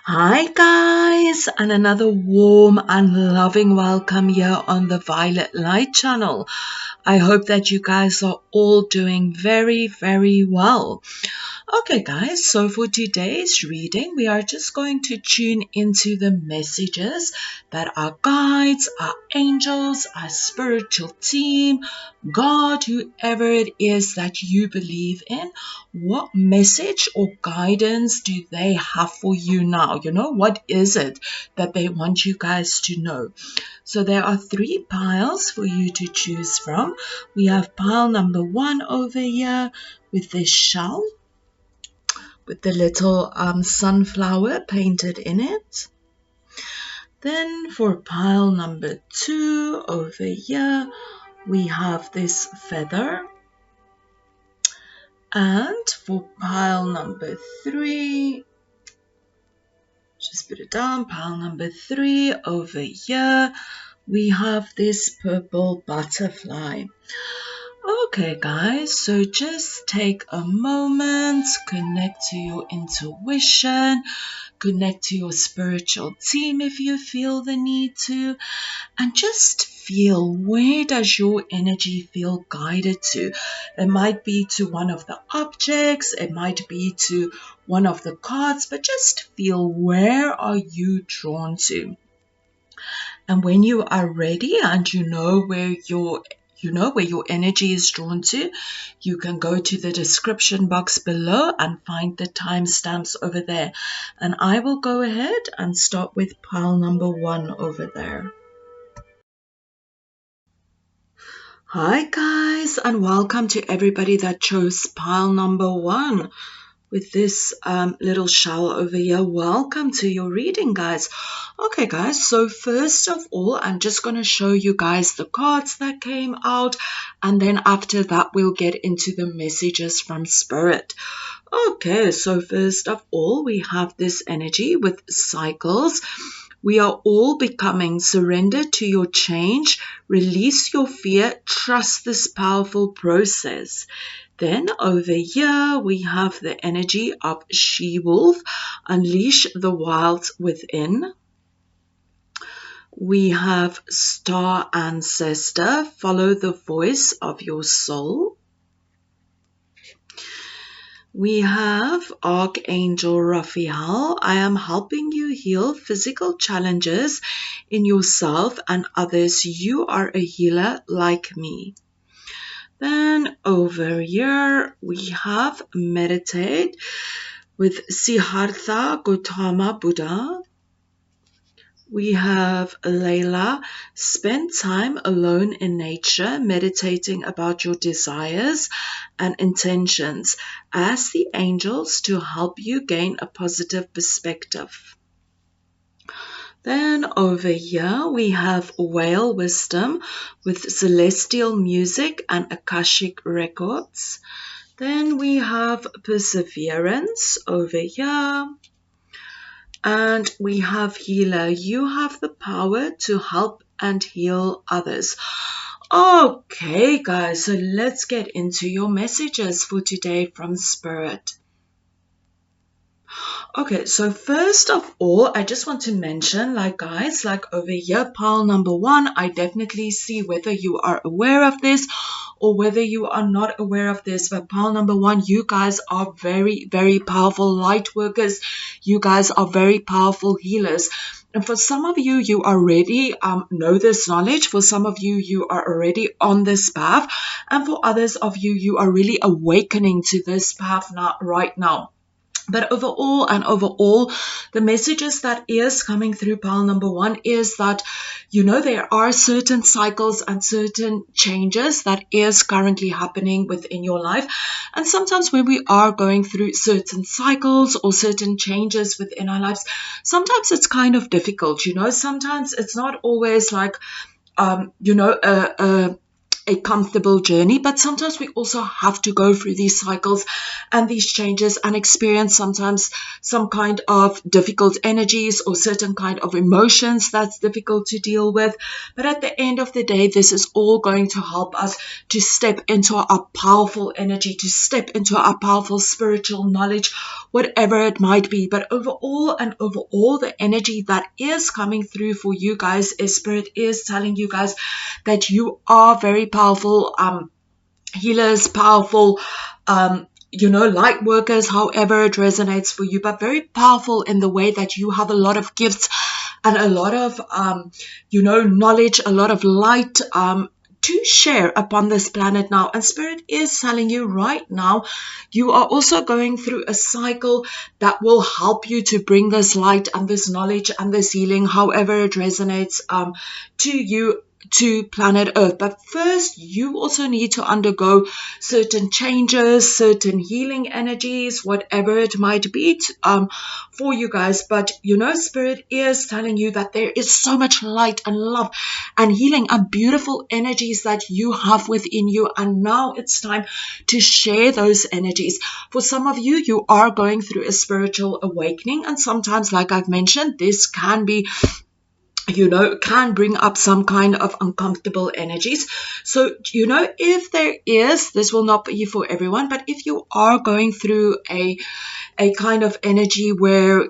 Hi guys, and another warm and loving welcome here on the Violetlight channel. I hope that you guys are all doing very well. Okay guys, so for today's reading, we are just going to tune into the messages that our guides, our angels, our spiritual team, God, whoever it is that you believe in, what message or guidance do they have for you now? What is it that they want you guys to know? So there are three piles for you to choose from. We have pile number 1 over here with this shell with the little sunflower painted in it. Then for pile number 2 over here, we have this feather. And for pile number 3, just put it down, pile number 3 over here, we have this purple butterfly. Okay guys, so just take a moment, connect to your intuition, connect to your spiritual team if you feel the need to, and just feel, where does your energy feel guided to? It might be to one of the objects, it might be to one of the cards, but just feel, where are you drawn to? And when you are ready and you know where your energy is drawn to, you can go to the description box below and find the timestamps over there. And I will go ahead and start with pile number 1 over there. Hi guys, and welcome to everybody that chose pile number 1 with this little shell over here. Welcome to your reading, guys. Okay guys, so first of all, I'm just going to show you guys the cards that came out, and then after that we'll get into the messages from Spirit. Okay, so first of all, we have this energy with cycles. We are all becoming. Surrender to your change, release your fear, trust this powerful process. Then over here, we have the energy of she-wolf, unleash the wild within. We have star ancestor, follow the voice of your soul. We have Archangel Raphael. I am helping you heal physical challenges in yourself and others. You are a healer like me. Then over here we have meditate with Siddhartha Gautama Buddha. We have Layla, spend time alone in nature, meditating about your desires and intentions. Ask the angels to help you gain a positive perspective. Then over here we have Whale Wisdom with celestial music and Akashic records. Then we have Perseverance over here. And we have Healer. You have the power to help and heal others. Okay, guys, so let's get into your messages for today from Spirit. Okay, so first of all, I just want to mention, guys, over here, pile number 1, I definitely see whether you are aware of this or whether you are not aware of this. But pile number 1, you guys are very powerful light workers. You guys are very powerful healers. And for some of you, you already know this knowledge. For some of you, you are already on this path. And for others of you, you are really awakening to this path right now. But overall, the messages that is coming through pile number 1 is that, there are certain cycles and certain changes that is currently happening within your life. And sometimes when we are going through certain cycles or certain changes within our lives, sometimes it's kind of difficult, sometimes it's not always like, a comfortable journey, but sometimes we also have to go through these cycles and these changes and experience sometimes some kind of difficult energies or certain kind of emotions that's difficult to deal with. But at the end of the day, this is all going to help us to step into our powerful energy, to step into our powerful spiritual knowledge, whatever it might be. But overall, the energy that is coming through for you guys is Spirit is telling you guys that you are very powerful healers, powerful light workers, however it resonates for you, but very powerful in the way that you have a lot of gifts and a lot of knowledge, a lot of light to share upon this planet now. And Spirit is telling you right now, you are also going through a cycle that will help you to bring this light and this knowledge and this healing, however it resonates to you, to planet Earth. But first, you also need to undergo certain changes, certain healing energies, whatever it might be for you guys. But Spirit is telling you that there is so much light and love and healing and beautiful energies that you have within you, and now it's time to share those energies. For some of you, you are going through a spiritual awakening, and sometimes, like I've mentioned, this can be can bring up some kind of uncomfortable energies. So, if there is, this will not be for everyone, but if you are going through a kind of energy where,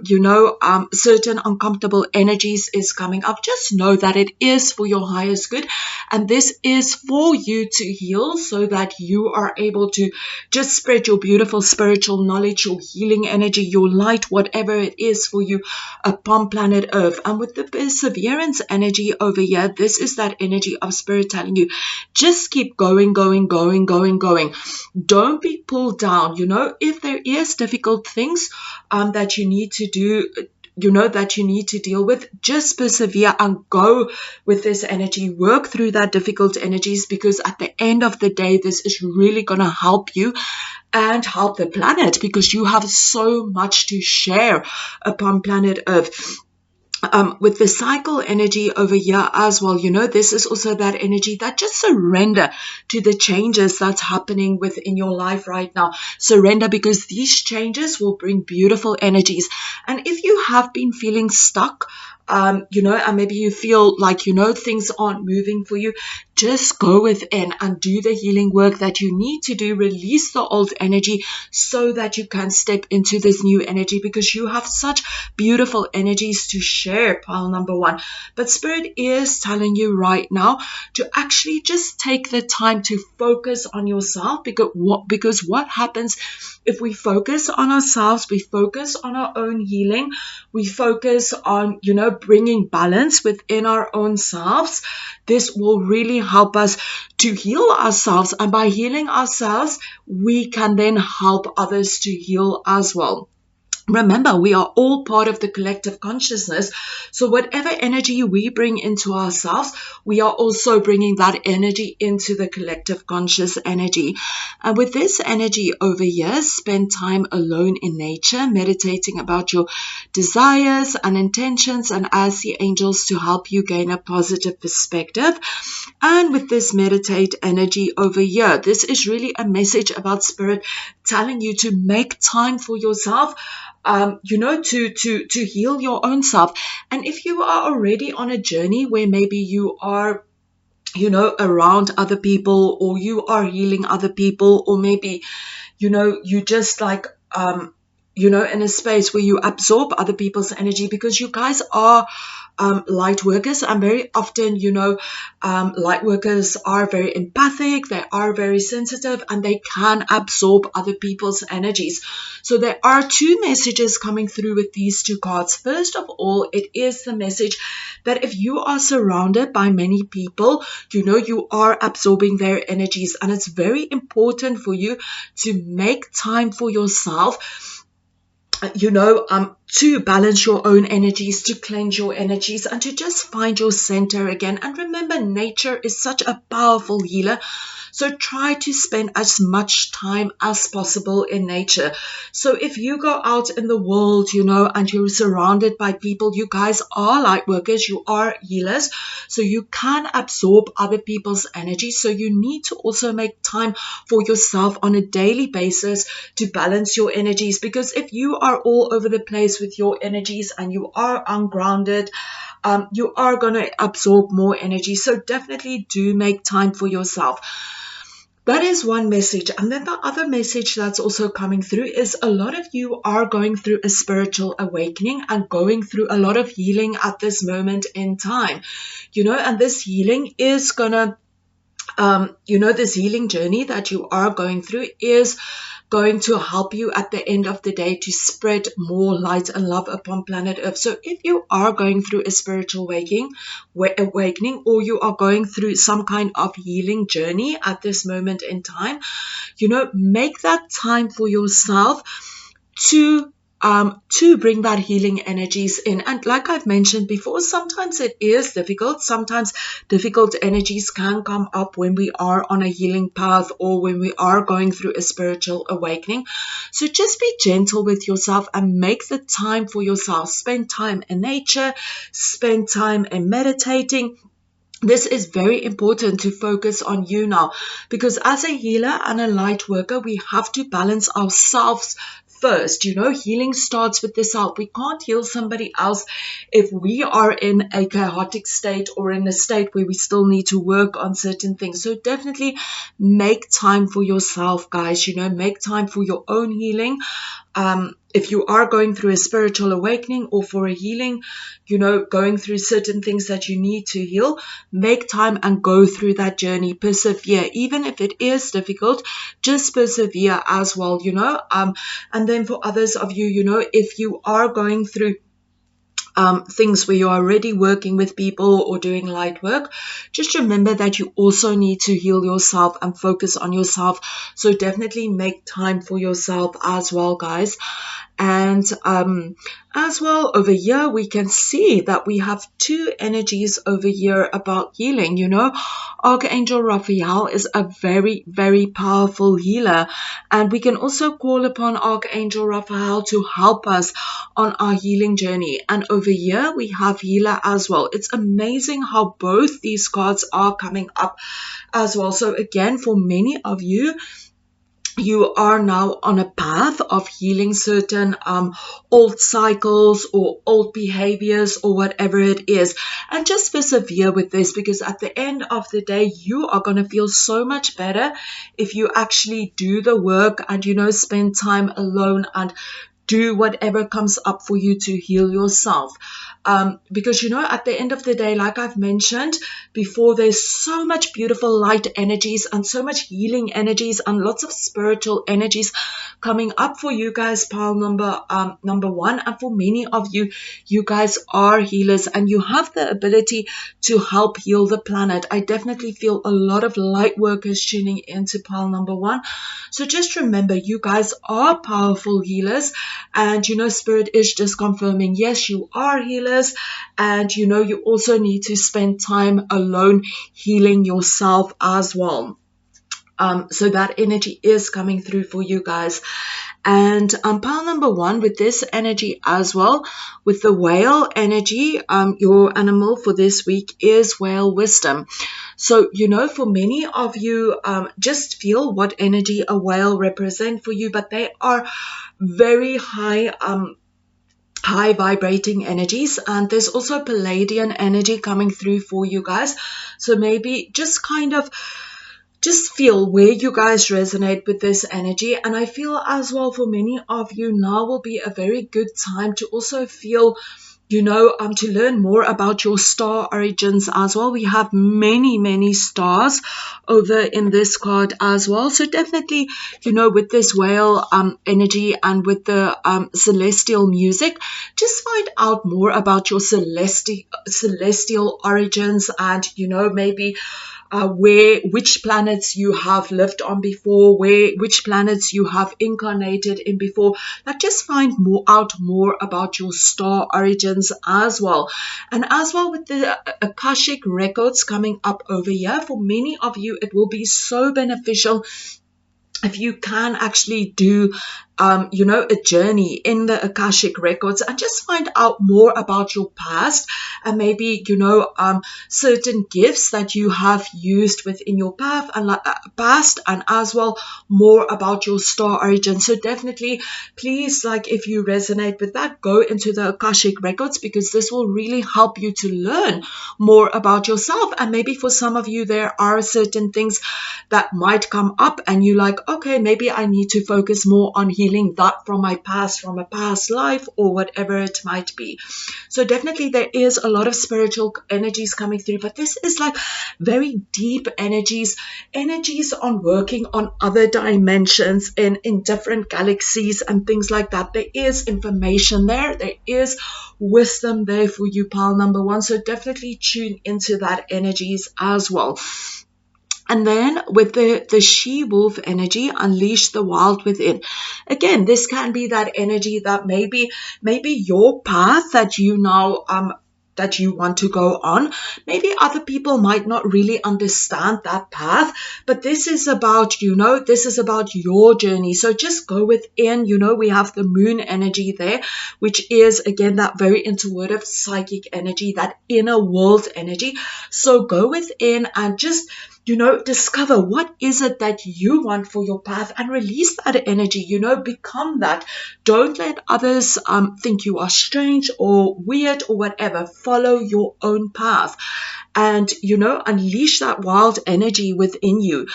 certain uncomfortable energies is coming up, just know that it is for your highest good. And this is for you to heal so that you are able to just spread your beautiful spiritual knowledge, your healing energy, your light, whatever it is for you upon planet Earth. And with the perseverance energy over here, this is that energy of Spirit telling you, just keep going. Don't be pulled down. If there is difficult things that you need to do, that you need to deal with, just persevere and go with this energy. Work through that difficult energies, because at the end of the day, this is really going to help you and help the planet, because you have so much to share upon planet Earth. With the cycle energy over here as well, this is also that energy that just surrender to the changes that's happening within your life right now. Surrender, because these changes will bring beautiful energies. And if you have been feeling stuck, and maybe you feel like, things aren't moving for you, just go within and do the healing work that you need to do. Release the old energy so that you can step into this new energy, because you have such beautiful energies to share, pile number one. But Spirit is telling you right now to actually just take the time to focus on yourself, because what happens if we focus on ourselves, we focus on our own healing, we focus on, bringing balance within our own selves, this will really help us to heal ourselves. And by healing ourselves, we can then help others to heal as well. Remember, we are all part of the collective consciousness. So whatever energy we bring into ourselves, we are also bringing that energy into the collective conscious energy. And with this energy over here, spend time alone in nature, meditating about your desires and intentions, and ask the angels to help you gain a positive perspective. And with this meditate energy over here, this is really a message about Spirit telling you to make time for yourself, to heal your own self. And if you are already on a journey where maybe you are, around other people, or you are healing other people, or maybe, you just like, in a space where you absorb other people's energy, because you guys are light workers, and very often, light workers are very empathic, they are very sensitive, and they can absorb other people's energies. So there are two messages coming through with these two cards. First of all, it is the message that if you are surrounded by many people, you are absorbing their energies, and it's very important for you to make time for yourself, to balance your own energies, to cleanse your energies, and to just find your center again. And remember, nature is such a powerful healer. So try to spend as much time as possible in nature. So if you go out in the world, and you're surrounded by people, you guys are light workers, you are healers, so you can absorb other people's energy. So you need to also make time for yourself on a daily basis to balance your energies, because if you are all over the place with your energies and you are ungrounded, you are going to absorb more energy. So definitely do make time for yourself. That is one message. And then the other message that's also coming through is a lot of you are going through a spiritual awakening and going through a lot of healing at this moment in time, and this healing is going to this healing journey that you are going through is going to help you at the end of the day to spread more light and love upon planet Earth. So if you are going through a spiritual awakening, or you are going through some kind of healing journey at this moment in time, make that time for yourself to bring that healing energies in. And like I've mentioned before, sometimes it is difficult. Sometimes difficult energies can come up when we are on a healing path or when we are going through a spiritual awakening. So just be gentle with yourself and make the time for yourself. Spend time in nature, spend time in meditating. This is very important to focus on you now, because as a healer and a light worker, we have to balance ourselves first. Healing starts with the self. We can't heal somebody else if we are in a chaotic state or in a state where we still need to work on certain things. So definitely make time for yourself, guys. Make time for your own healing. If you are going through a spiritual awakening or for a healing, going through certain things that you need to heal, make time and go through that journey. Persevere. Even if it is difficult, just persevere as well, and then for others of you, if you are going through things where you're already working with people or doing light work, just remember that you also need to heal yourself and focus on yourself. So definitely make time for yourself as well, guys. And as well, over here, we can see that we have two energies over here about healing. Archangel Raphael is a very, very powerful healer. And we can also call upon Archangel Raphael to help us on our healing journey. And over here, we have healer as well. It's amazing how both these cards are coming up as well. So again, for many of you, you are now on a path of healing certain old cycles or old behaviors or whatever it is. And just persevere with this, because at the end of the day, you are going to feel so much better if you actually do the work and, spend time alone and do whatever comes up for you to heal yourself. Because, at the end of the day, like I've mentioned before, there's so much beautiful light energies and so much healing energies and lots of spiritual energies coming up for you guys, pile number one. And for many of you, you guys are healers and you have the ability to help heal the planet. I definitely feel a lot of light workers tuning into pile number one. So just remember, you guys are powerful healers. And, Spirit is just confirming, yes, you are healers. And, you also need to spend time alone healing yourself as well. So that energy is coming through for you guys. And pile number one, with this energy as well, with the whale energy, your animal for this week is whale wisdom. So, for many of you, just feel what energy a whale represents for you, but they are very high vibrating energies. And there's also Palladian energy coming through for you guys. So maybe just feel where you guys resonate with this energy. And I feel as well for many of you, now will be a very good time to also feel, to learn more about your star origins as well. We have many, many stars over in this card as well. So definitely, with this whale energy and with the celestial music, just find out more about your celestial origins and, maybe which planets you have lived on before, which planets you have incarnated in before. Like, just find out more about your star origins as well. And as well with the Akashic records coming up over here, for many of you it will be so beneficial if you can actually do a journey in the Akashic records and just find out more about your past, and maybe certain gifts that you have used within your past, and as well more about your star origin. So definitely, please, like, if you resonate with that, go into the Akashic records, because this will really help you to learn more about yourself. And maybe for some of you there are certain things that might come up and you like, okay, maybe I need to focus more on healing that from my past, from a past life, or whatever it might be. So definitely there is a lot of spiritual energies coming through, but this is like very deep energies on working on other dimensions in different galaxies and things like that. There is information there is wisdom there for you, pal number one. So definitely tune into that energies as well. And then with the she-wolf energy, unleash the wild within. Again, this can be that energy that maybe your path that you now that you want to go on, maybe other people might not really understand that path, but this is about your journey. So just go within. We have the moon energy there, which is again that very intuitive psychic energy, that inner world energy. So go within and just discover what is it that you want for your path, and release that energy, become that. Don't let others think you are strange or weird or whatever. Follow your own path and, unleash that wild energy within you.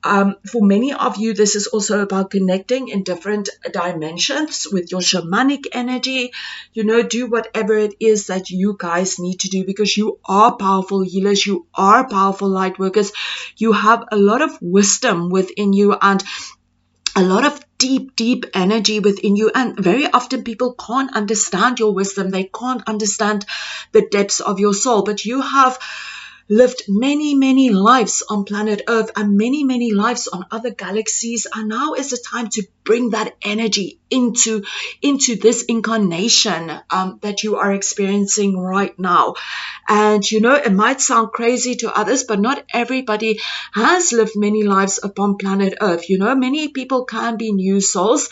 For many of you, this is also about connecting in different dimensions with your shamanic energy. Do whatever it is that you guys need to do, because you are powerful healers. You are powerful light workers. You have a lot of wisdom within you and a lot of deep energy within you. And very often people can't understand your wisdom. They can't understand the depths of your soul. But you have lived many lives on planet Earth and many lives on other galaxies, and now is the time to bring that energy into this incarnation that you are experiencing right now. And it might sound crazy to others, but not everybody has lived many lives upon planet Earth. Many people can be new souls,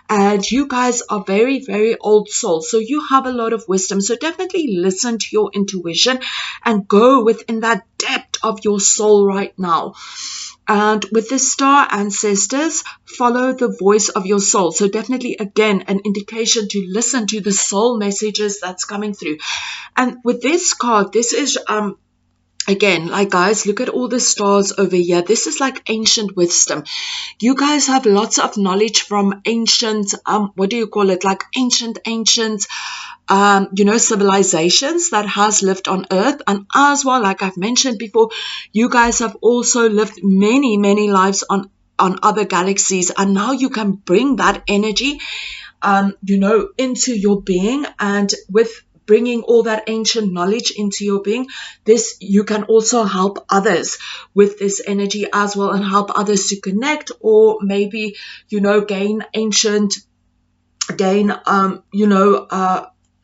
and you guys are very old souls, so you have a lot of wisdom. So definitely listen to your intuition and go within that depth of your soul right now. And with the star ancestors, follow the voice of your soul. So definitely, again, an indication to listen to the soul messages that's coming through. And with this card, this is again, like, guys, look at all the stars over here. This is like ancient wisdom. You guys have lots of knowledge from ancient, what do you call it? Like ancient civilizations that has lived on Earth. And as well, like I've mentioned before, you guys have also lived many lives on other galaxies. And now you can bring that energy, into your being. And with bringing all that ancient knowledge into your being, this, you can also help others with this energy as well, and help others to connect, or maybe gain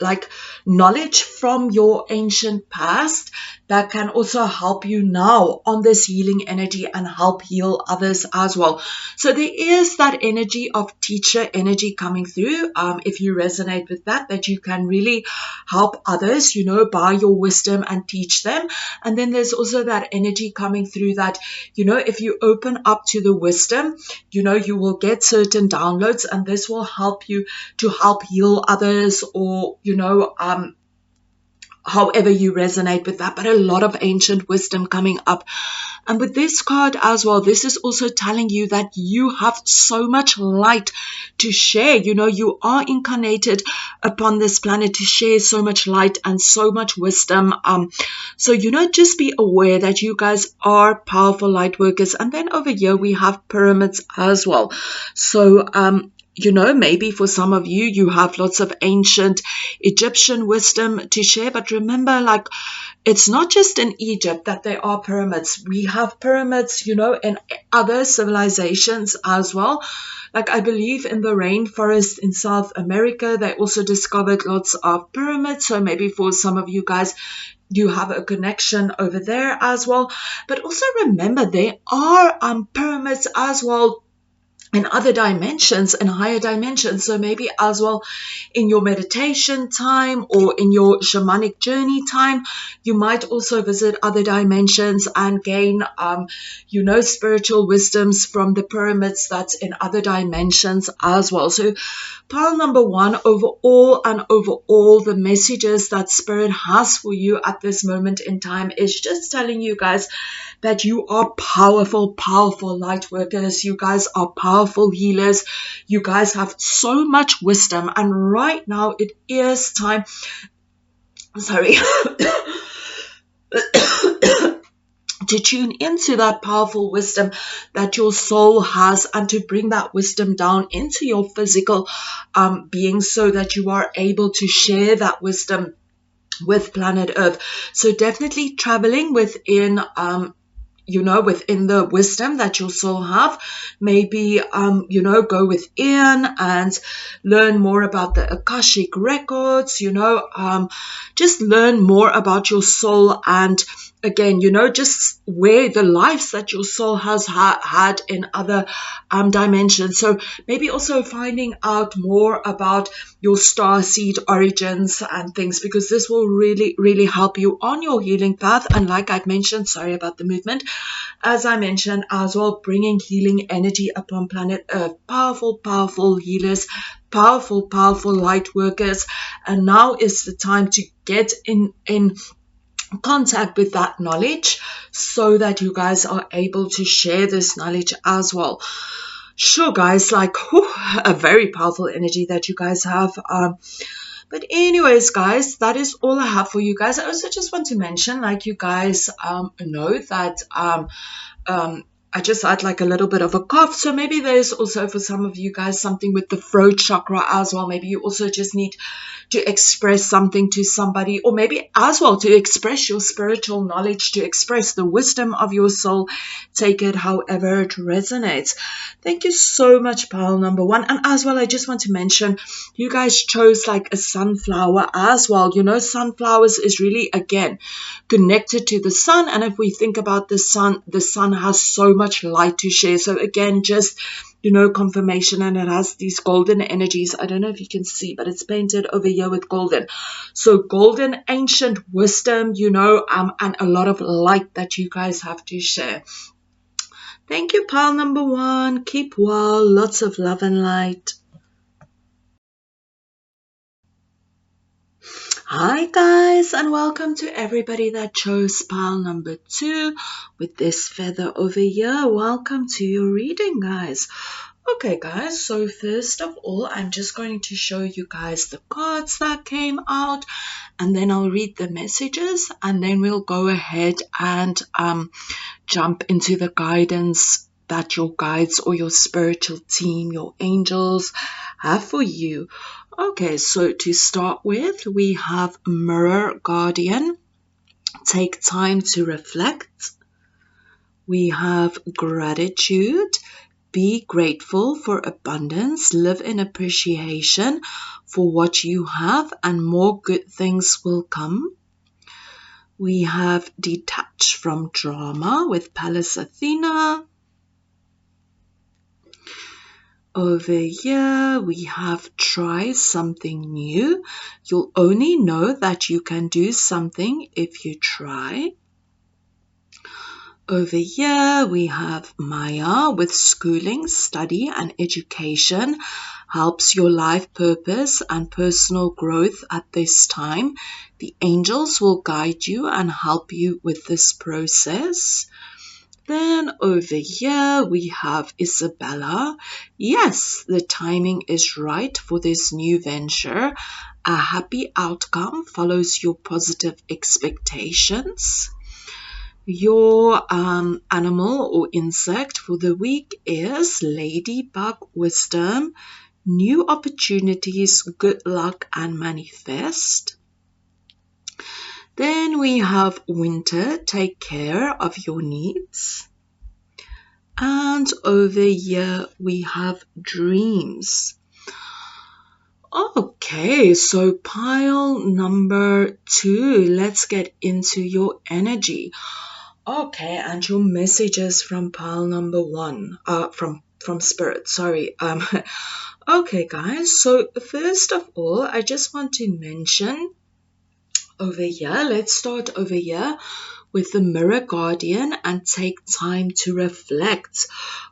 like knowledge from your ancient past that can also help you now on this healing energy and help heal others as well. So there is that energy of teacher energy coming through. If you resonate with that you can really help others, by your wisdom and teach them. And then there's also that energy coming through that, if you open up to the wisdom, you will get certain downloads, and this will help you to help heal others, or, however you resonate with that. But a lot of ancient wisdom coming up. And with this card as well, this is also telling you that you have so much light to share. You are incarnated upon this planet to share so much light and so much wisdom. So, just be aware that you guys are powerful light workers. And then over here we have pyramids as well. So, you know, maybe for some of you, you have lots of ancient Egyptian wisdom to share. But remember, like, it's not just in Egypt that there are pyramids. We have pyramids, you know, in other civilizations as well. Like, I believe in the rainforest in South America, they also discovered lots of pyramids. So maybe for some of you guys, you have a connection over there as well. But also remember, there are pyramids as well in other dimensions and higher dimensions. So maybe as well in your meditation time or in your shamanic journey time, you might also visit other dimensions and gain, you know, spiritual wisdoms from the pyramids that's in other dimensions as well. So pile number one, overall and overall, the messages that Spirit has for you at this moment in time is just telling you guys that you are powerful, powerful light workers. You guys are powerful healers. You guys have so much wisdom. And right now it is time, sorry, to tune into that powerful wisdom that your soul has and to bring that wisdom down into your physical being so that you are able to share that wisdom with planet Earth. So definitely traveling within you know, within the wisdom that your soul have. Maybe, you know, go within and learn more about the Akashic records, you know, just learn more about your soul and again, you know, just where the lives that your soul has had in other dimensions. So maybe also finding out more about your star seed origins and things, because this will really, really help you on your healing path. And like I've mentioned, sorry about the movement, as I mentioned as well, bringing healing energy upon planet Earth. Powerful, powerful healers, powerful, powerful light workers. And now is the time to get in contact with that knowledge so that you guys are able to share this knowledge as well. Sure, guys, like a very powerful energy that you guys have. But anyways, guys, that is all I have for you guys. I also just want to mention, like, you guys know that I just had like a little bit of a cough. So maybe there's also for some of you guys something with the throat chakra as well. Maybe you also just need to express something to somebody, or maybe as well to express your spiritual knowledge, to express the wisdom of your soul. Take it however it resonates. Thank you so much, pile number one. And as well, I just want to mention, you guys chose like a sunflower as well. You know, sunflowers is really, again, connected to the sun. And if we think about the sun has so much light to share. So again, just, you know, confirmation, and it has these golden energies. I don't know if you can see, but it's painted over here with golden. So golden, ancient wisdom, you know, and a lot of light that you guys have to share. Thank you, pile number one. Keep well. Lots of love and light. Hi guys, and welcome to everybody that chose pile number two with this feather over here. Welcome to your reading, guys. Okay guys, so first of all, I'm just going to show you guys the cards that came out, and then I'll read the messages, and then we'll go ahead and jump into the guidance that your guides or your spiritual team, your angels, have for you. Okay, so to start with, we have Mirror Guardian. Take time to reflect. We have Gratitude. Be grateful for abundance. Live in appreciation for what you have, and more good things will come. We have Detach from Drama with Pallas Athena. Over here, we have Try something new. You'll only know that you can do something if you try. Over here, we have Maya with Schooling, Study and Education. Helps your life purpose and personal growth at this time. The angels will guide you and help you with this process. Then over here we have Isabella. Yes, the timing is right for this new venture. A happy outcome follows your positive expectations. Your animal or insect for the week is Ladybug Wisdom. new opportunities, good luck, and manifest. Then we have winter, take care of your needs. And over here we have dreams. Okay, so pile number 2, let's get into your energy. Okay, and your messages from pile number 1, from spirit, sorry. Okay guys, so first of all, I just want to mention over here, let's start over here with the mirror guardian and take time to reflect.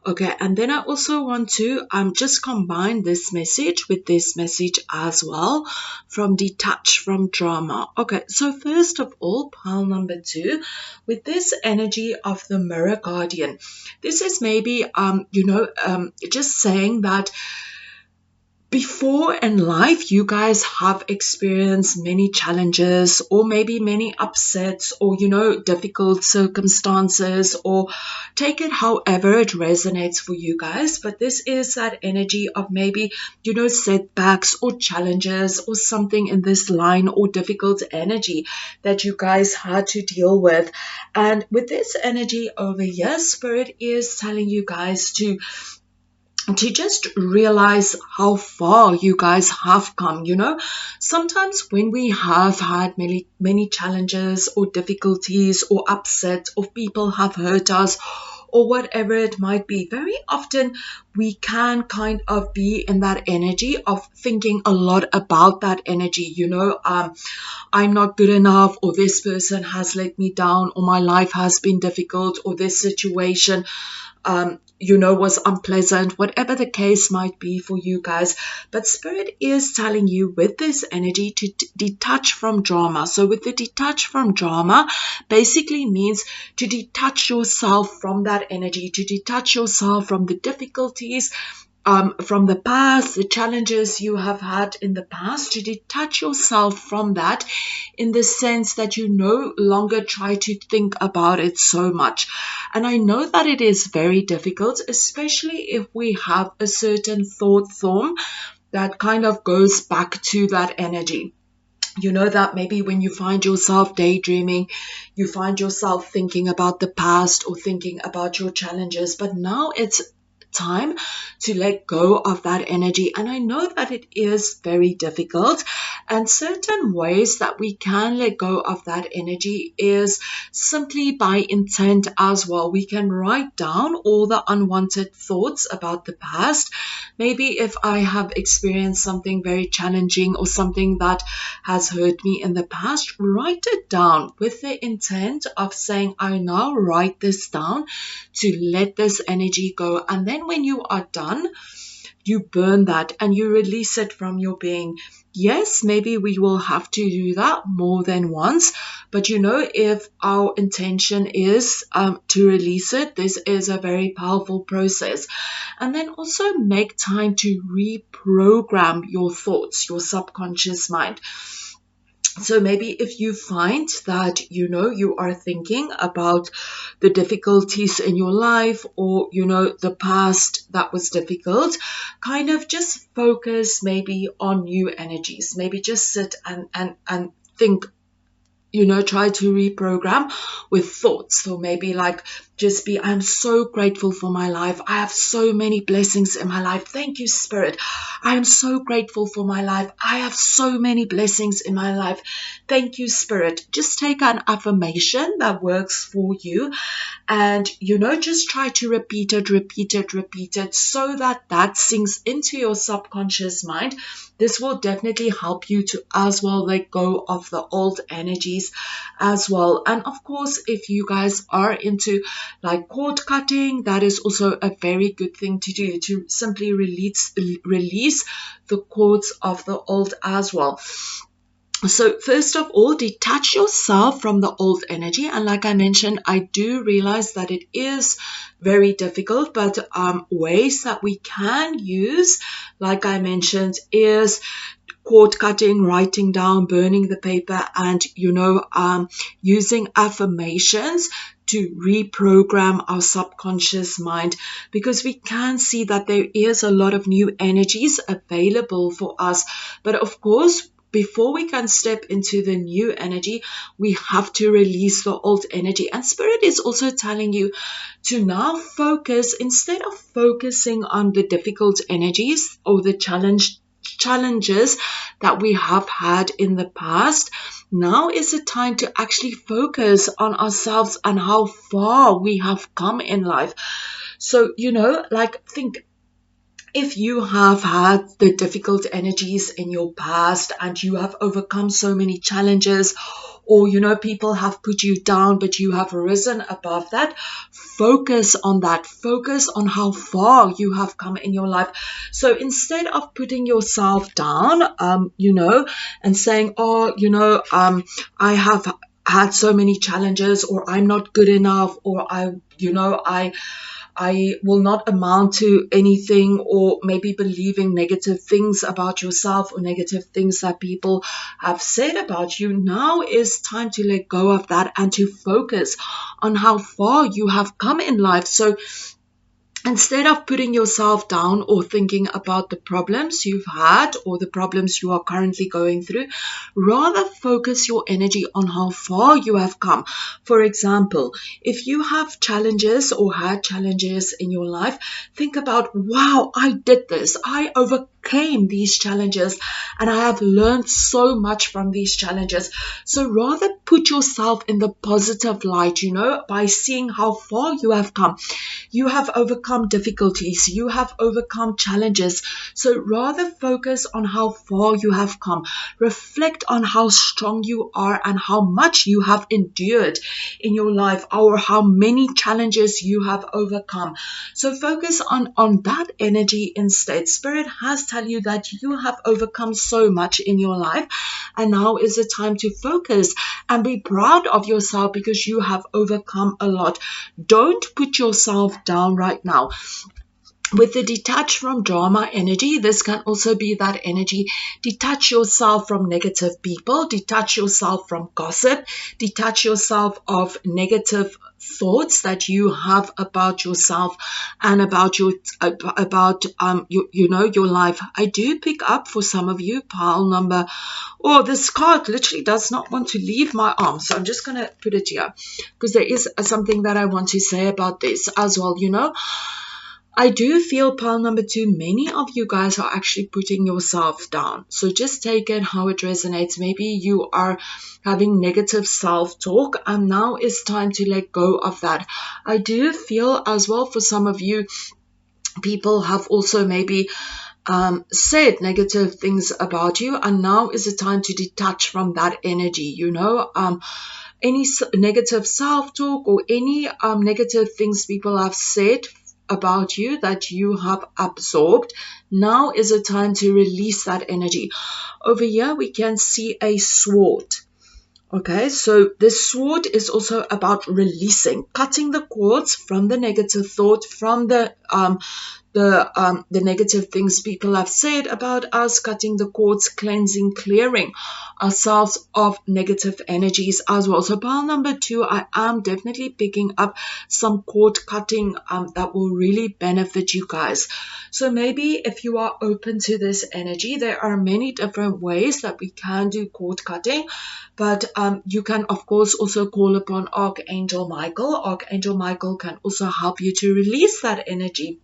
Okay, and then I also want to just combine this message with this message as well from detach from drama. Okay, so first of all, pile number 2, with this energy of the mirror guardian, this is maybe just saying that before in life, you guys have experienced many challenges or maybe many upsets or, difficult circumstances, or take it however it resonates for you guys. But this is that energy of maybe, setbacks or challenges or something in this line or difficult energy that you guys had to deal with. And with this energy over here, Spirit is telling you guys to just realize how far you guys have come. Sometimes when we have had many challenges or difficulties or upset, or people have hurt us or whatever it might be, very often we can kind of be in that energy of thinking a lot about that energy. I'm not good enough, or this person has let me down, or my life has been difficult, or this situation was unpleasant, whatever the case might be for you guys. But Spirit is telling you with this energy to detach from drama. So with the detach from drama, basically means to detach yourself from that energy, to detach yourself from the difficulties, from the past, the challenges you have had in the past, to detach yourself from that in the sense that you no longer try to think about it so much. And I know that it is very difficult, especially if we have a certain thought form that kind of goes back to that energy. That maybe when you find yourself daydreaming, you find yourself thinking about the past or thinking about your challenges, but now it's time to let go of that energy. And I know that it is very difficult, and certain ways that we can let go of that energy is simply by intent as well. We can write down all the unwanted thoughts about the past. Maybe if I have experienced something very challenging or something that has hurt me in the past, write it down with the intent of saying, I now write this down to let this energy go. And then when you are done, you burn that and you release it from your being. Yes, maybe we will have to do that more than once, but if our intention is to release it, this is a very powerful process. And then also make time to reprogram your thoughts, your subconscious mind. So maybe if you find that, you are thinking about the difficulties in your life, or, the past that was difficult, kind of just focus maybe on new energies. Maybe just sit and think, try to reprogram with thoughts. So maybe like just be, I'm so grateful for my life. I have so many blessings in my life. Thank you, Spirit. I am so grateful for my life. I have so many blessings in my life. Thank you, Spirit. Just take an affirmation that works for you, and just try to repeat it so that sinks into your subconscious mind. This will definitely help you to as well let go of the old energies as well. And of course, if you guys are into like cord cutting, that is also a very good thing to do, to simply release the cords of the old as well. So first of all, detach yourself from the old energy. And like I mentioned, I do realize that it is very difficult, but ways that we can use, like I mentioned, is cord cutting, writing down, burning the paper, and using affirmations to reprogram our subconscious mind, because we can see that there is a lot of new energies available for us. But of course, before we can step into the new energy, we have to release the old energy. And Spirit is also telling you to now focus, instead of focusing on the difficult energies or the challenges that we have had in the past. Now is the time to actually focus on ourselves and how far we have come in life. So, think, if you have had the difficult energies in your past and you have overcome so many challenges, or people have put you down but you have risen above that, focus on that. Focus on how far you have come in your life. So instead of putting yourself down, and saying, I have had so many challenges, or I'm not good enough, or I will not amount to anything, or maybe believing negative things about yourself or negative things that people have said about you. Now is time to let go of that and to focus on how far you have come in life. So instead of putting yourself down or thinking about the problems you've had or the problems you are currently going through, rather focus your energy on how far you have come. For example, if you have challenges or had challenges in your life, think about, wow, I did this. I overcame these challenges and I have learned so much from these challenges. So rather put yourself in the positive light, by seeing how far you have come. You have overcome difficulties, you have overcome challenges. So rather focus on how far you have come. Reflect on how strong you are and how much you have endured in your life, or how many challenges you have overcome. So focus on that energy instead. Spirit has tell you that you have overcome so much in your life, and now is the time to focus and be proud of yourself because you have overcome a lot. Don't put yourself down right now. With the detach from drama energy, this can also be that energy. Detach yourself from negative people, detach yourself from gossip, detach yourself of negative thoughts that you have about yourself and about your life. I do pick up for some of you pile number. Oh, this card literally does not want to leave my arm, so I'm just going to put it here because there is something that I want to say about this as well. I do feel pile number 2, many of you guys are actually putting yourself down. So just take it how it resonates. Maybe you are having negative self-talk, and now it's time to let go of that. I do feel as well for some of you, people have also maybe said negative things about you, and now is the time to detach from that energy. Any negative self-talk or any negative things people have said about you that you have absorbed, now is a time to release that energy. Over here we can see a sword. Okay, so this sword is also about releasing, cutting the cords from the negative thought, from the negative things people have said about us, cutting the cords, cleansing, clearing ourselves of negative energies as well. So pile number 2, I am definitely picking up some cord cutting that will really benefit you guys. So maybe if you are open to this energy, there are many different ways that we can do cord cutting. But you can, of course, also call upon Archangel Michael. Archangel Michael can also help you to release that energy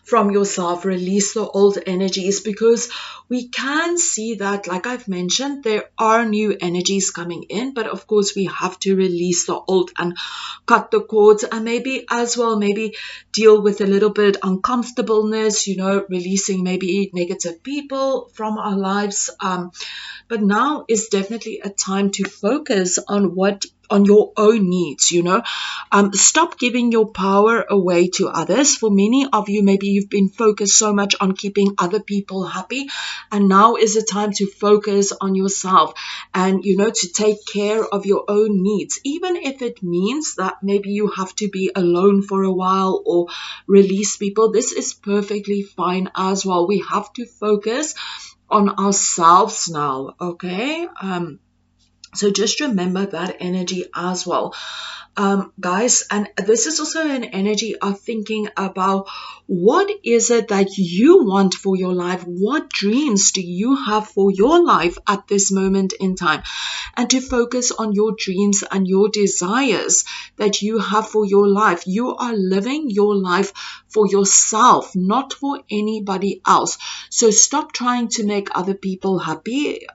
from yourself, release the old energies, because we can see that, like I've mentioned, there are new energies coming in, but of course we have to release the old and cut the cords, and maybe as well, maybe deal with a little bit uncomfortableness, releasing maybe negative people from our lives. But now is definitely a time to focus on your own needs. Stop giving your power away to others. For many of you, maybe you've been focused so much on keeping other people happy, and now is the time to focus on yourself and to take care of your own needs, even if it means that maybe you have to be alone for a while or release people. This is perfectly fine as well. We have to focus on ourselves now, okay? So just remember that energy as well, guys. And this is also an energy of thinking about what is it that you want for your life? What dreams do you have for your life at this moment in time? And to focus on your dreams and your desires that you have for your life. You are living your life for yourself, not for anybody else. So stop trying to make other people happy,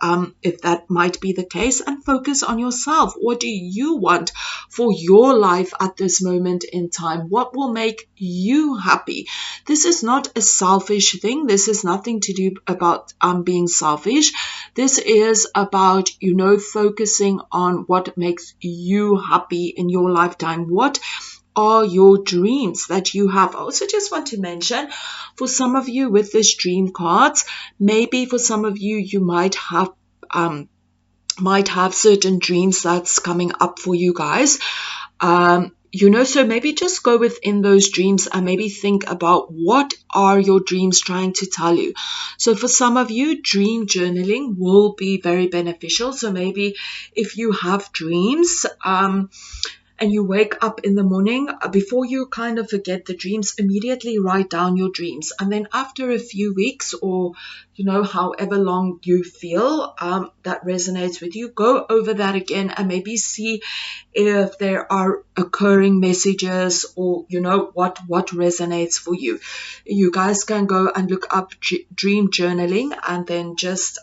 if that might be the case, and focus on yourself. What do you want for your life at this moment in time? What will make you happy? This is not a selfish thing. This is nothing to do about being selfish. This is about, focusing on what makes you happy in your lifetime. What are your dreams that you have? I also just want to mention, for some of you with this dream cards, maybe for some of you, you might have certain dreams that's coming up for you guys. So maybe just go within those dreams and maybe think about what are your dreams trying to tell you. So for some of you, dream journaling will be very beneficial. So maybe if you have dreams, and you wake up in the morning, before you kind of forget the dreams, immediately write down your dreams. And then after a few weeks, or however long you feel that resonates with you, go over that again and maybe see if there are occurring messages, or what resonates for you. You guys can go and look up dream journaling, and then just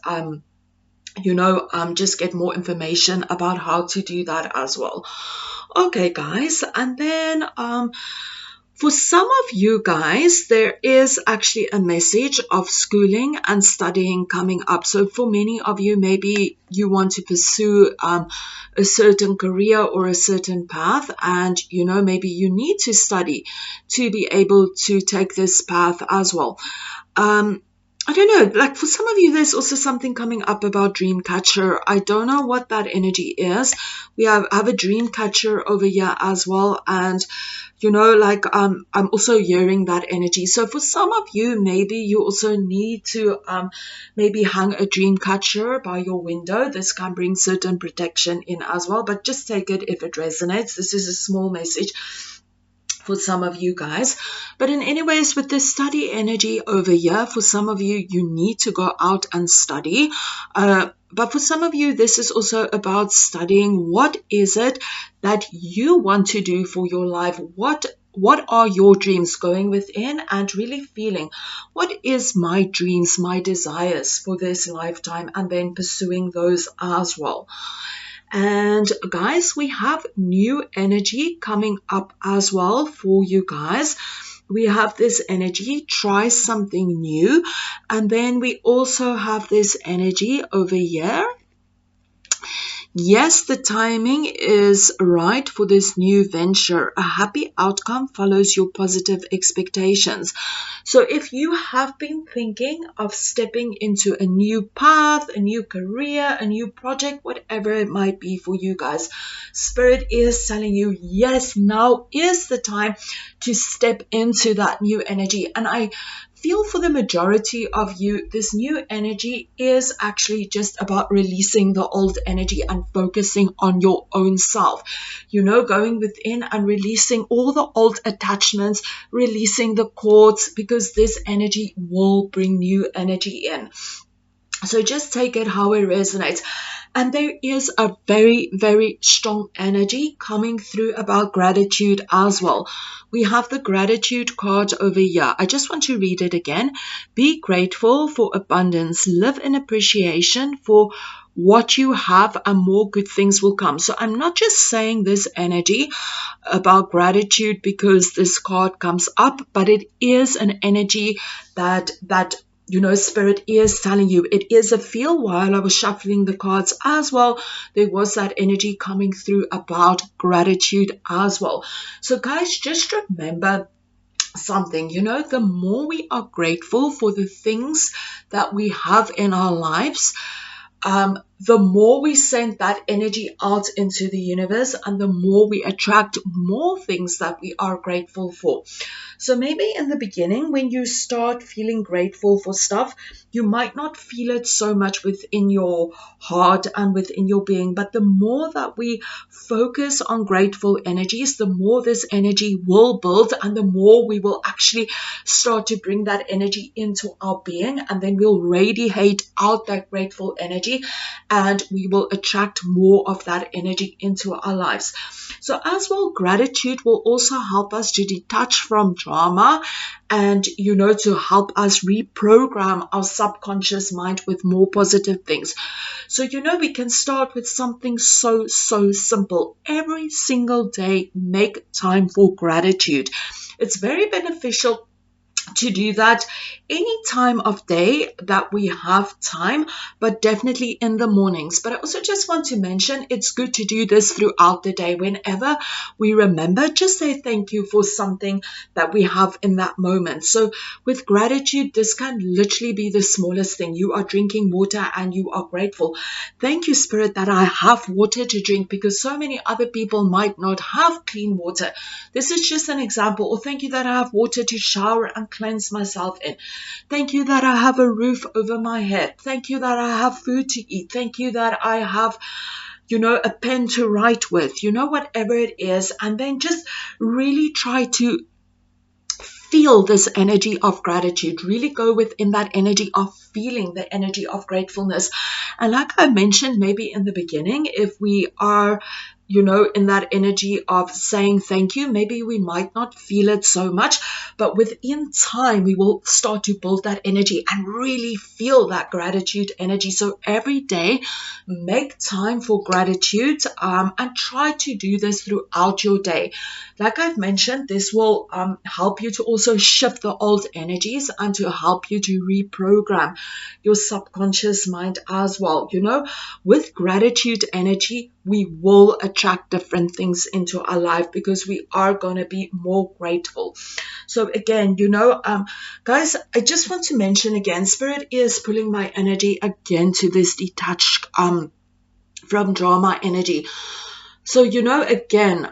just get more information about how to do that as well. Okay, guys, and then for some of you guys, there is actually a message of schooling and studying coming up. So for many of you, maybe you want to pursue a certain career or a certain path, and maybe you need to study to be able to take this path as well. I don't know, like for some of you, there's also something coming up about dream catcher. I don't know what that energy is. We have a dream catcher over here as well. And, I'm also hearing that energy. So for some of you, maybe you also need to maybe hang a dream catcher by your window. This can bring certain protection in as well, but just take it if it resonates. This is a small message for some of you guys. But in anyways, with this study energy over here, for some of you, you need to go out and study. But for some of you, this is also about studying. What is it that you want to do for your life? What are your dreams? Going within and really feeling, what is my dreams, my desires for this lifetime, and then pursuing those as well. And guys, we have new energy coming up as well for you guys. We have this energy, try something new. And then we also have this energy over here. Yes, the timing is right for this new venture. A happy outcome follows your positive expectations. So if you have been thinking of stepping into a new path, a new career, a new project, whatever it might be for you guys, Spirit is telling you, yes, now is the time to step into that new energy. And I feel for the majority of you, this new energy is actually just about releasing the old energy and focusing on your own self. Going within and releasing all the old attachments, releasing the cords, because this energy will bring new energy in. So just take it how it resonates. And there is a very, very strong energy coming through about gratitude as well. We have the gratitude card over here. I just want to read it again. Be grateful for abundance. Live in appreciation for what you have, and more good things will come. So I'm not just saying this energy about gratitude because this card comes up, but it is an energy that Spirit is telling you. It is a feel. While I was shuffling the cards as well, there was that energy coming through about gratitude as well. So guys, just remember something, the more we are grateful for the things that we have in our lives, the more we send that energy out into the universe, and the more we attract more things that we are grateful for. So maybe in the beginning, when you start feeling grateful for stuff, you might not feel it so much within your heart and within your being. But the more that we focus on grateful energies, the more this energy will build, and the more we will actually start to bring that energy into our being, and then we'll radiate out that grateful energy, and we will attract more of that energy into our lives. So as well, gratitude will also help us to detach from drama, and to help us reprogram our subconscious mind with more positive things. So we can start with something so simple. Every single day, make time for gratitude. It's very beneficial to do that any time of day that we have time, but definitely in the mornings. But I also just want to mention, it's good to do this throughout the day. Whenever we remember, just say thank you for something that we have in that moment. So with gratitude, this can literally be the smallest thing. You are drinking water and you are grateful. Thank you, Spirit, that I have water to drink, because so many other people might not have clean water. This is just an example. Or thank you that I have water to shower and cleanse myself in. Thank you that I have a roof over my head. Thank you that I have food to eat. Thank you that I have a pen to write with, whatever it is. And then just really try to feel this energy of gratitude. Really go within that energy of feeling the energy of gratefulness. And like I mentioned, maybe in the beginning, if we are in that energy of saying thank you, maybe we might not feel it so much, but within time, we will start to build that energy and really feel that gratitude energy. So every day, make time for gratitude, and try to do this throughout your day. Like I've mentioned, this will help you to also shift the old energies and to help you to reprogram your subconscious mind as well. With gratitude energy, we will attract different things into our life, because we are going to be more grateful. So again, guys, I just want to mention again, Spirit is pulling my energy again to this detached from drama energy. So, again,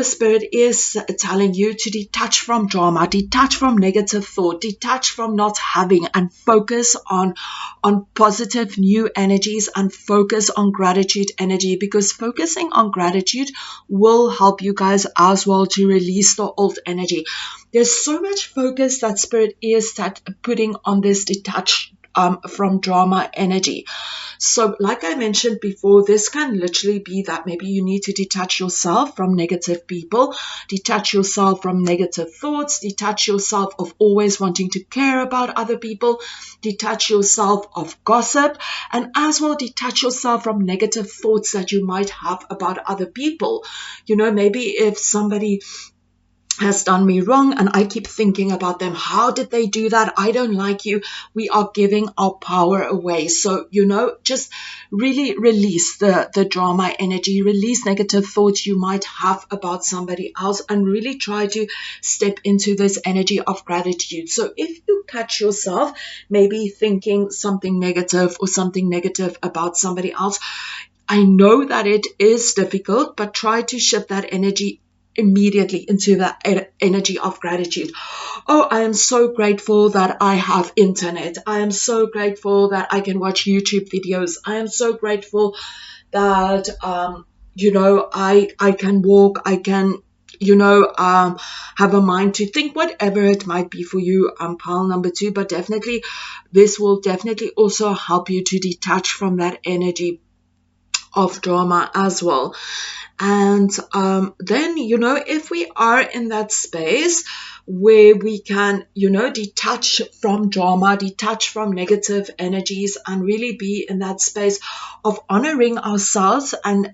Spirit is telling you to detach from drama, detach from negative thought, detach from not having, and focus on positive new energies, and focus on gratitude energy, because focusing on gratitude will help you guys as well to release the old energy. There's so much focus that Spirit is putting on this detached from drama energy. So like I mentioned before, this can literally be that maybe you need to detach yourself from negative people, detach yourself from negative thoughts, detach yourself of always wanting to care about other people, detach yourself of gossip, and as well detach yourself from negative thoughts that you might have about other people. Maybe if somebody has done me wrong and I keep thinking about them, how did they do that? I don't like you. We are giving our power away. So, just really release the drama energy, release negative thoughts you might have about somebody else, and really try to step into this energy of gratitude. So if you catch yourself maybe thinking something negative or something negative about somebody else, I know that it is difficult, but try to shift that energy immediately into the energy of gratitude. Oh, I am so grateful that I have internet. I am so grateful that I can watch YouTube videos. I am so grateful that I can walk. I can have a mind to think, whatever it might be for you, pile number 2. But definitely, this will definitely also help you to detach from that energy of drama as well. And then, if we are in that space where we can, detach from drama, detach from negative energies, and really be in that space of honoring ourselves and,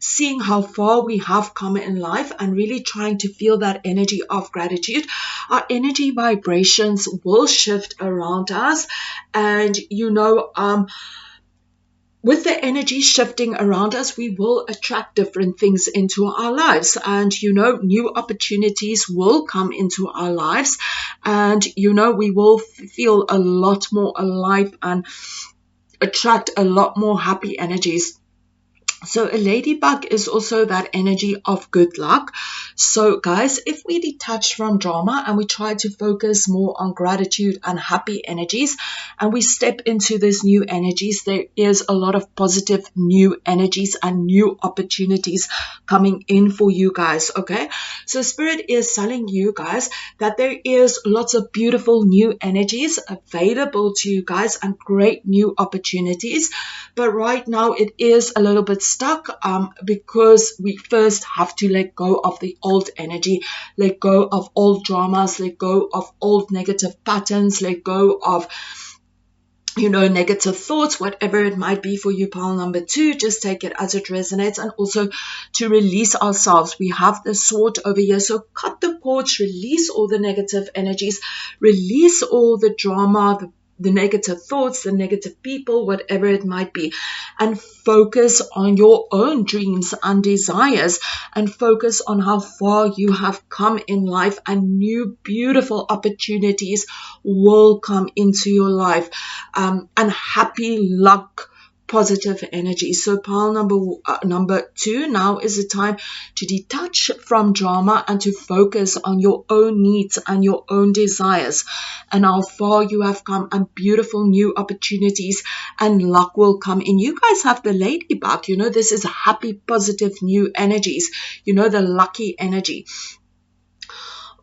seeing how far we have come in life, and really trying to feel that energy of gratitude, our energy vibrations will shift around us. And, with the energy shifting around us, we will attract different things into our lives, and new opportunities will come into our lives, and we will feel a lot more alive and attract a lot more happy energies. So a ladybug is also that energy of good luck. So guys, if we detach from drama and we try to focus more on gratitude and happy energies, and we step into these new energies, there is a lot of positive new energies and new opportunities coming in for you guys. Okay, so Spirit is telling you guys that there is lots of beautiful new energies available to you guys and great new opportunities, but right now it is a little bit stuck because we first have to let go of the old energy, let go of old dramas, let go of old negative patterns, let go of negative thoughts, whatever it might be for you, pile number 2. Just take it as it resonates, and also to release ourselves. We have the sword over here, so cut the cords, release all the negative energies, release all the drama, the negative thoughts, the negative people, whatever it might be, and focus on your own dreams and desires, and focus on how far you have come in life, and new beautiful opportunities will come into your life, and happy luck, positive energy. So pile number 2, now is the time to detach from drama and to focus on your own needs and your own desires, and how far you have come, and beautiful new opportunities and luck will come in. You guys have the ladybug, this is happy, positive new energies, the lucky energy.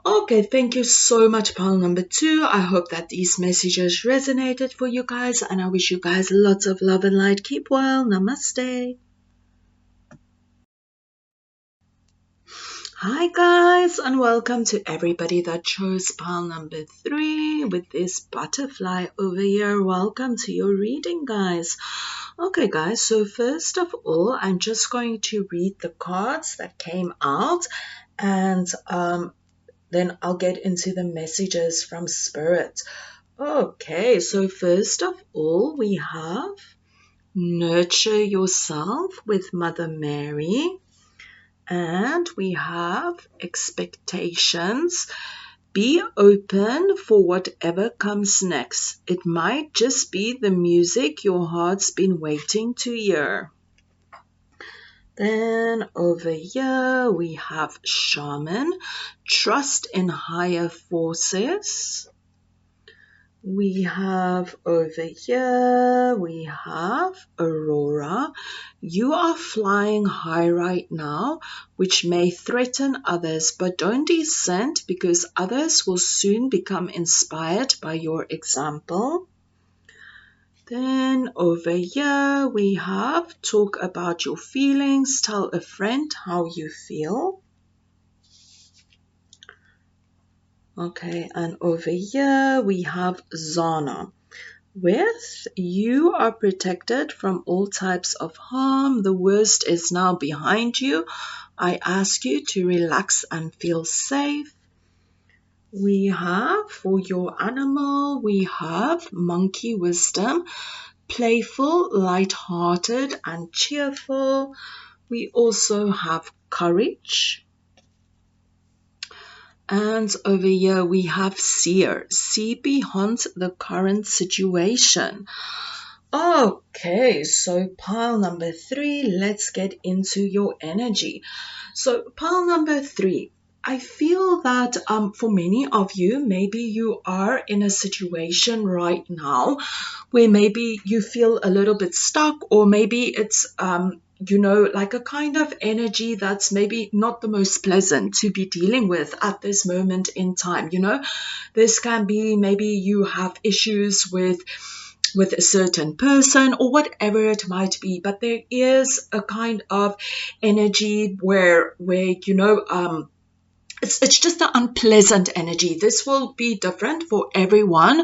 Okay, thank you so much, pile number 2. I hope that these messages resonated for you guys, and I wish you guys lots of love and light. Keep well. Namaste. Hi guys, and welcome to everybody that chose pile number 3 with this butterfly over here. Welcome to your reading, guys. Okay guys, so first of all, I'm just going to read the cards that came out, and then I'll get into the messages from Spirit. Okay, so first of all, we have Nurture Yourself with Mother Mary. And we have Expectations. Be open for whatever comes next. It might just be the music your heart's been waiting to hear. Then over here we have Shaman, trust in higher forces. We have over here, we have Aurora. You are flying high right now, which may threaten others, but don't descend, because others will soon become inspired by your example. Then over here we have talk about your feelings, tell a friend how you feel. Okay, and over here we have Zana. With you are protected from all types of harm. The worst is now behind you. I ask you to relax and feel safe. We have, for your animal, we have Monkey Wisdom, playful, light-hearted, and cheerful. We also have Courage. And over here we have Seer, see beyond the current situation. Okay, so pile number 3, let's get into your energy. So pile number 3, I feel that for many of you, maybe you are in a situation right now where maybe you feel a little bit stuck, or maybe it's like a kind of energy that's maybe not the most pleasant to be dealing with at this moment in time. This can be, maybe you have issues with a certain person or whatever it might be, but there is a kind of energy where it's just an unpleasant energy. This will be different for everyone,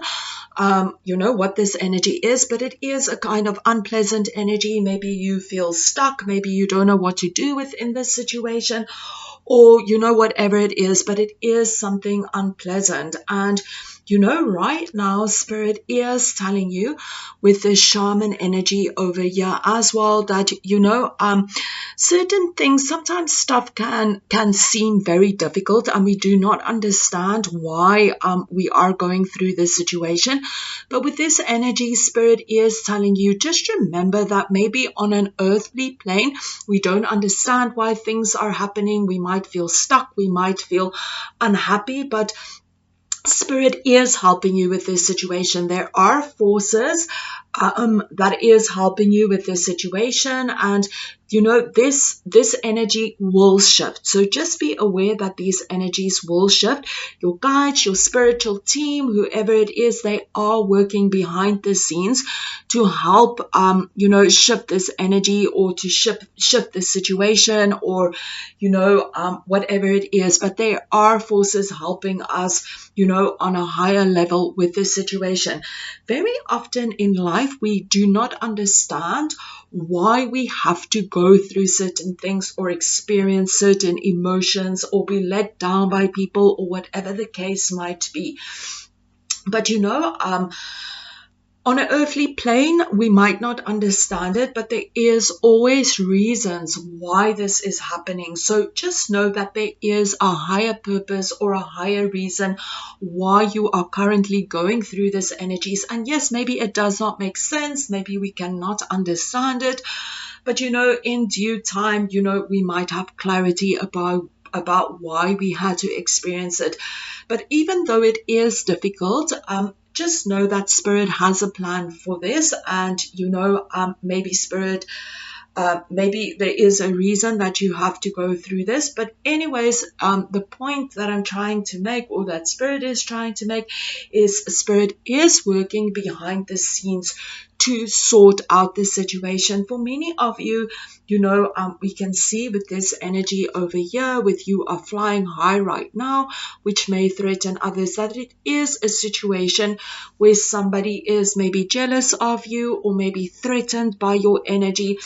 what this energy is, but it is a kind of unpleasant energy. Maybe you feel stuck, maybe you don't know what to do within this situation, or whatever it is, but it is something unpleasant. And right now, Spirit is telling you with the shaman energy over here as well that, certain things, sometimes stuff can seem very difficult and we do not understand why we are going through this situation. But with this energy, Spirit is telling you, just remember that maybe on an earthly plane, we don't understand why things are happening. We might feel stuck. We might feel unhappy, but Spirit is helping you with this situation. There are forces that is helping you with this situation, and this energy will shift. So just be aware that these energies will shift. Your guides, your spiritual team, whoever it is, they are working behind the scenes to help shift this energy, or to shift the situation, or whatever it is. But there are forces helping us on a higher level with this situation. Very often in life, we do not understand why we have to go through certain things or experience certain emotions or be let down by people or whatever the case might be. But on an earthly plane, we might not understand it, but there is always reasons why this is happening. So just know that there is a higher purpose or a higher reason why you are currently going through these energies. And yes, maybe it does not make sense. Maybe we cannot understand it. But, in due time, we might have clarity about why we had to experience it. But even though it is difficult, just know that Spirit has a plan for this, and maybe Spirit, maybe there is a reason that you have to go through this. But anyways, the point that I'm trying to make, or that Spirit is trying to make, is Spirit is working behind the scenes to sort out this situation. For many of you, we can see with this energy over here, with you are flying high right now, which may threaten others, that it is a situation where somebody is maybe jealous of you or maybe threatened by your energy.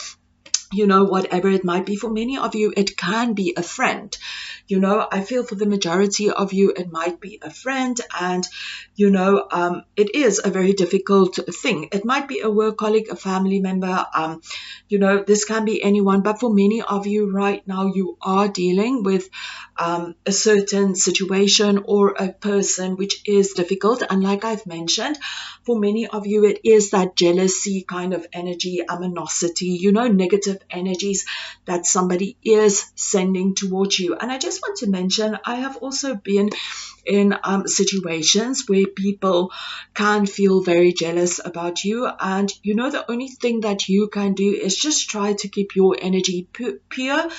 Whatever it might be. For many of you, it can be a friend. I feel for the majority of you, it might be a friend, and, it is a very difficult thing. It might be a work colleague, a family member, this can be anyone. But for many of you right now, you are dealing with a certain situation or a person which is difficult. And like I've mentioned, for many of you, it is that jealousy kind of energy, animosity, negative energies that somebody is sending towards you. And I just want to mention, I have also been in situations where people can feel very jealous about you, and the only thing that you can do is just try to keep your energy pure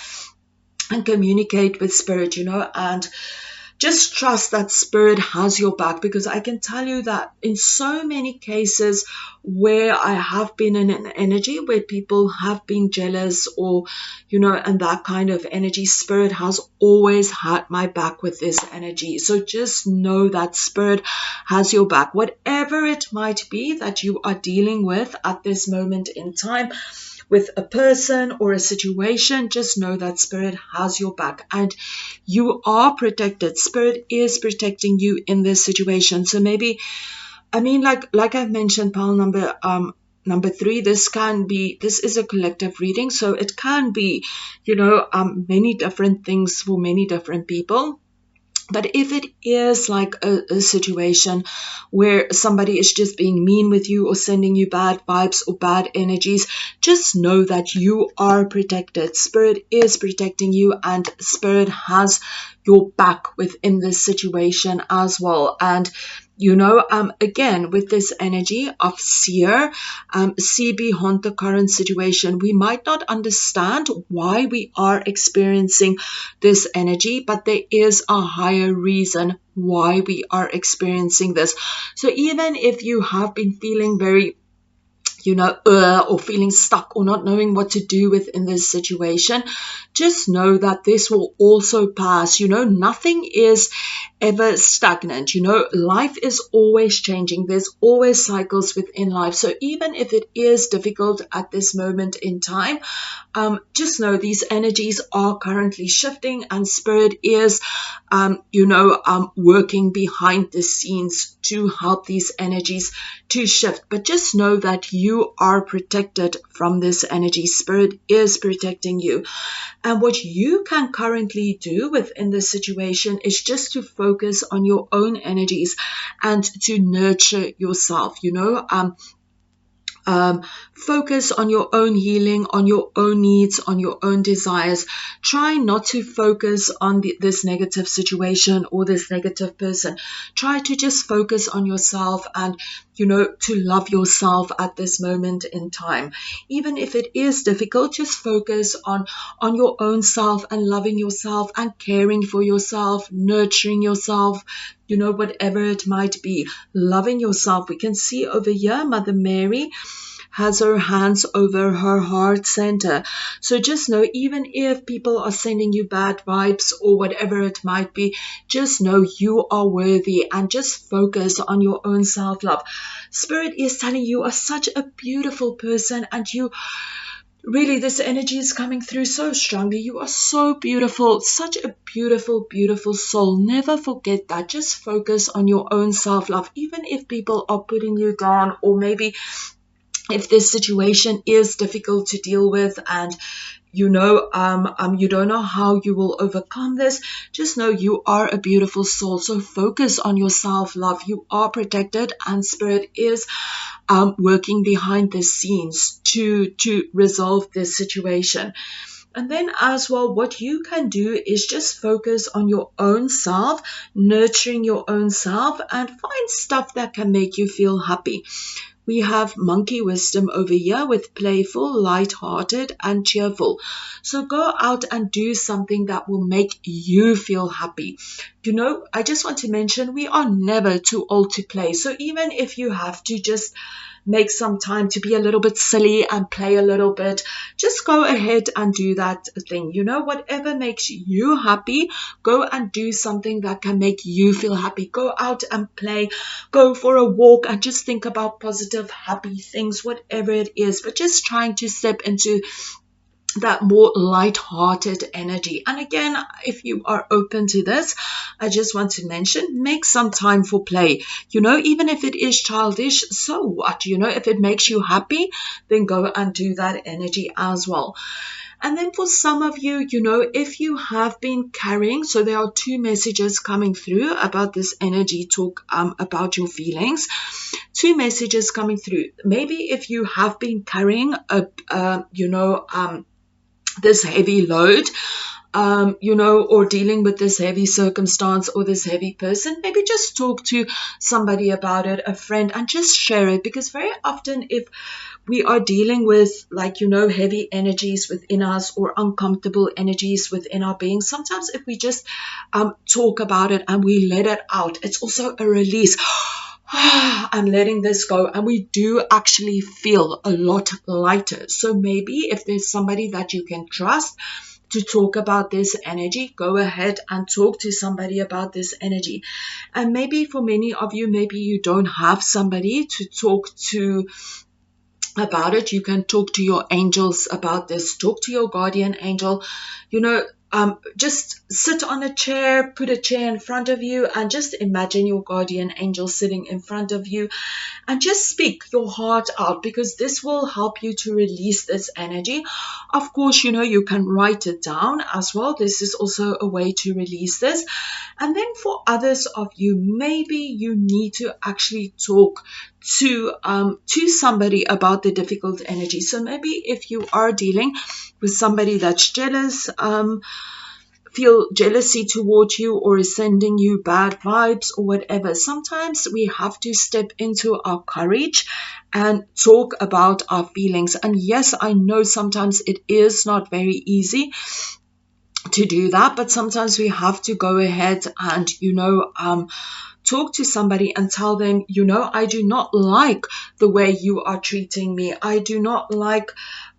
and communicate with Spirit, and just trust that Spirit has your back. Because I can tell you that in so many cases where I have been in an energy where people have been jealous, or, and that kind of energy, Spirit has always had my back with this energy. So just know that Spirit has your back. Whatever it might be that you are dealing with at this moment in time, with a person or a situation, just know that Spirit has your back and you are protected. Spirit is protecting you in this situation. So maybe, like I've mentioned, pile number 3, this is a collective reading. So it can be, many different things for many different people. But if it is like a situation where somebody is just being mean with you or sending you bad vibes or bad energies, just know that you are protected. Spirit is protecting you, and Spirit has your back within this situation as well. And again, with this energy of seer, see beyond the current situation. We might not understand why we are experiencing this energy, but there is a higher reason why we are experiencing this. So even if you have been feeling very or feeling stuck or not knowing what to do within this situation, just know that this will also pass. Nothing is ever stagnant. Life is always changing. There's always cycles within life. So even if it is difficult at this moment in time, just know these energies are currently shifting, and Spirit is, working behind the scenes to help these energies to shift. But just know that you are protected from this energy. Spirit is protecting you. And what you can currently do within this situation is just to focus on your own energies and to nurture yourself. Focus on your own healing, on your own needs, on your own desires. Try not to focus on this negative situation or this negative person. Try to just focus on yourself and, to love yourself at this moment in time. Even if it is difficult, just focus on your own self and loving yourself and caring for yourself, nurturing yourself, whatever it might be, loving yourself. We can see over here, Mother Mary has her hands over her heart center. So just know, even if people are sending you bad vibes or whatever it might be, just know you are worthy and just focus on your own self-love. Spirit is telling you are such a beautiful person, and you really, this energy is coming through so strongly. You are so beautiful, such a beautiful, beautiful soul. Never forget that. Just focus on your own self-love. Even if people are putting you down, or maybe if this situation is difficult to deal with and you don't know how you will overcome this, just know you are a beautiful soul. So focus on your self-love. You are protected, and Spirit is working behind the scenes to resolve this situation. And then as well, what you can do is just focus on your own self, nurturing your own self, and find stuff that can make you feel happy. We have monkey wisdom over here with playful, light-hearted, and cheerful. So go out and do something that will make you feel happy. I just want to mention, we are never too old to play. So even if you have to just make some time to be a little bit silly and play a little bit, just go ahead and do that thing. Whatever makes you happy, go and do something that can make you feel happy. Go out and play, go for a walk, and just think about positive, happy things, whatever it is, but just trying to step into that more light-hearted energy. And again, if you are open to this, I just want to mention, make some time for play. Even if it is childish, so what? If it makes you happy, then go and do that energy as well. And then for some of you, if you have been carrying, so there are two messages coming through about this energy talk, about your feelings. Two messages coming through. Maybe if you have been carrying this heavy load, or dealing with this heavy circumstance or this heavy person, maybe just talk to somebody about it, a friend, and just share it. Because very often, if we are dealing with heavy energies within us or uncomfortable energies within our being, sometimes if we just talk about it and we let it out, it's also a release. I'm letting this go, and we do actually feel a lot lighter. So maybe if there's somebody that you can trust to talk about this energy, go ahead and talk to somebody about this energy. And maybe for many of you, maybe you don't have somebody to talk to about it. You can talk to your angels about this. Talk to your guardian angel. Just sit on a chair, put a chair in front of you, and just imagine your guardian angel sitting in front of you, and just speak your heart out, because this will help you to release this energy. Of course, you can write it down as well. This is also a way to release this. And then for others of you, maybe you need to actually talk to somebody about the difficult energy. So maybe if you are dealing with somebody that's jealous, feel jealousy towards you, or is sending you bad vibes or whatever, sometimes we have to step into our courage and talk about our feelings. And yes, I know sometimes it is not very easy to do that, but sometimes we have to go ahead and talk to somebody and tell them, you know, I do not like the way you are treating me. I do not like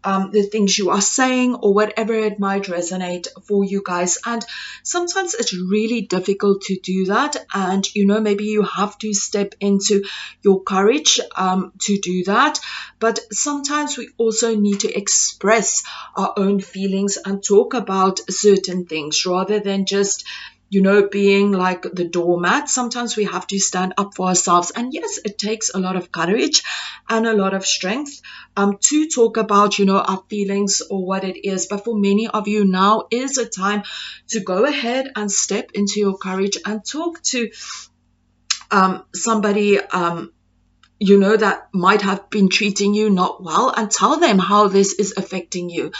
the things you are saying, or whatever it might resonate for you guys. And sometimes it's really difficult to do that, and you know, maybe you have to step into your courage to do that. But sometimes we also need to express our own feelings and talk about certain things rather than just, you know, being like the doormat. Sometimes we have to stand up for ourselves. And yes, it takes a lot of courage and a lot of strength to talk about, you know, our feelings or what it is. But for many of you, now is a time to go ahead and step into your courage and talk to somebody, you know, that might have been treating you not well, and tell them how this is affecting you,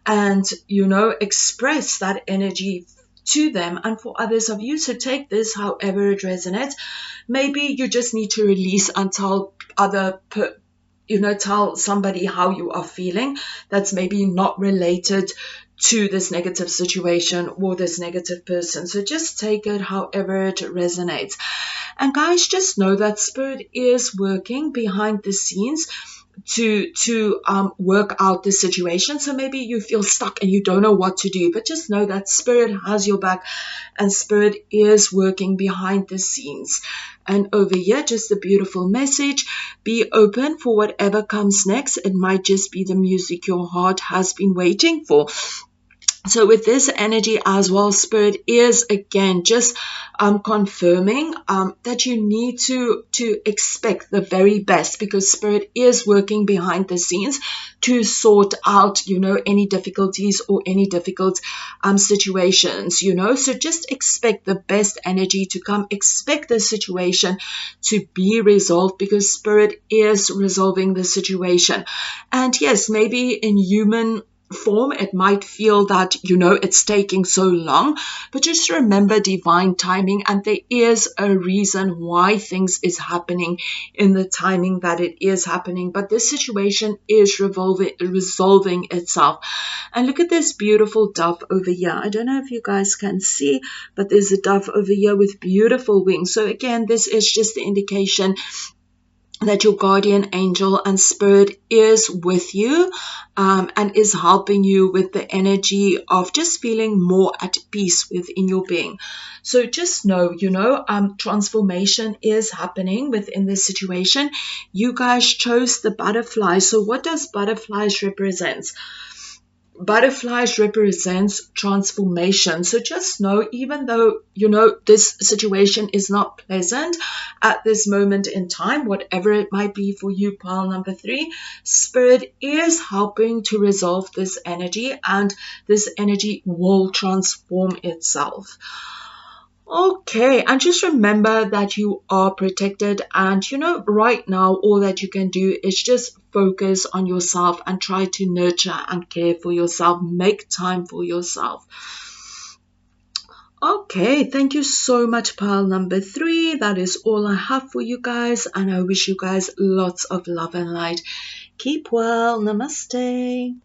and, you know, express that energy to them. And for others of you to take this however it resonates. Maybe you just need to release and tell tell somebody how you are feeling that's maybe not related to this negative situation or this negative person. So just take it however it resonates. And guys, just know that Spirit is working behind the scenes to work out the situation. So maybe you feel stuck and you don't know what to do, but just know that Spirit has your back and Spirit is working behind the scenes. And over here, just a beautiful message: be open for whatever comes next. It might just be the music your heart has been waiting for. So with this energy as well, Spirit is again just confirming that you need to expect the very best, because Spirit is working behind the scenes to sort out, you know, any difficulties or any difficult situations, you know. So just expect the best energy to come. Expect the situation to be resolved, because Spirit is resolving the situation. And yes, maybe in human form it might feel that, you know, it's taking so long, but just remember divine timing, and there is a reason why things is happening in the timing that it is happening. But this situation is resolving itself. And look at this beautiful dove over here. I don't know if you guys can see, but there's a dove over here with beautiful wings. So again, this is just the indication that your guardian angel and Spirit is with you and is helping you with the energy of just feeling more at peace within your being. So just know, you know, transformation is happening within this situation. You guys chose the butterfly. So what does butterflies represent? Butterflies represents transformation. So just know, even though, you know, this situation is not pleasant at this moment in time, whatever it might be for you, pile number 3, Spirit is helping to resolve this energy, and this energy will transform itself. Okay, and just remember that you are protected, and you know, right now all that you can do is just focus on yourself and try to nurture and care for yourself. Make time for yourself. Okay, thank you so much, pile number 3. That is all I have for you guys, and I wish you guys lots of love and light. Keep well. Namaste.